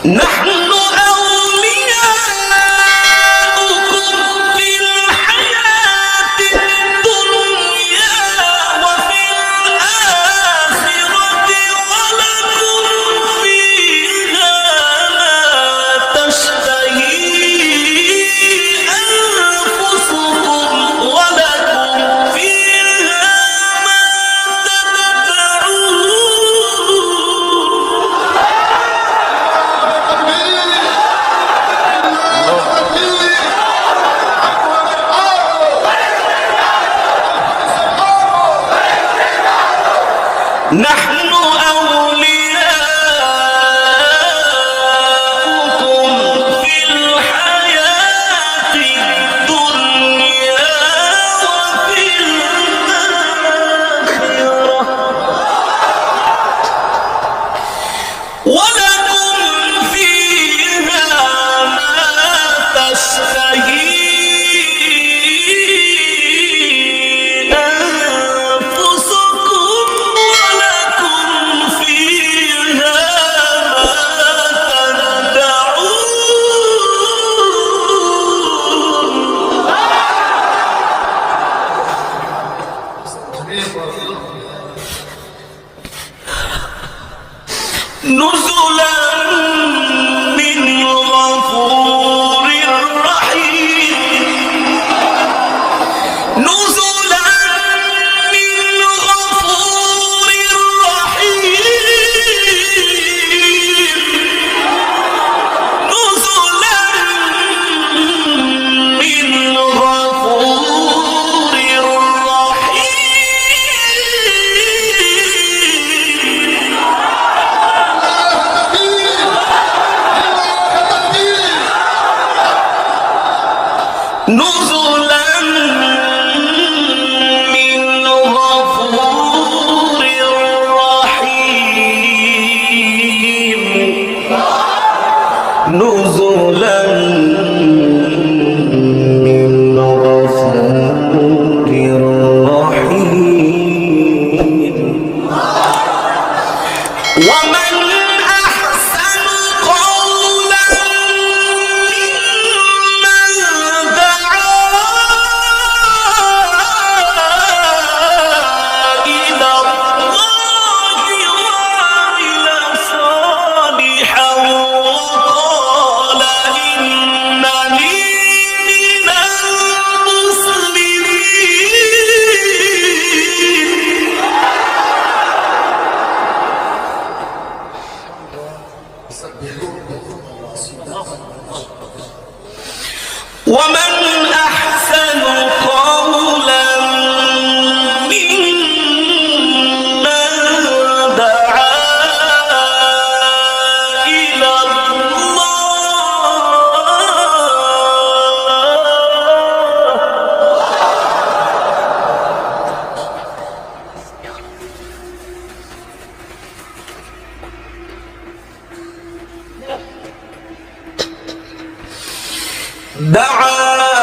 نحن أولياؤكم في الحياة الدنيا وفي الآخرة ولكم فيها ما تشتهي أنفسكم ولكم فيها ما تدعون. نحن أولياؤكم في الحياة الدنيا وفي الآخرة ولكم فيها ما تشتهي أنفسكم ولكم فيها ما تدعون. نزلا من غفور رحيم. نزلا من غفور رحيم. نزلا من غفور رحيم. نزلا من غفور رحيم. نزلا من غفور رحيم. ومن أحسن قولا ممن دعا إلى الله وعمل صالحا وقال إنني من المسلمين. ومن أحسن قولا ممن دعا إلى الله. دعا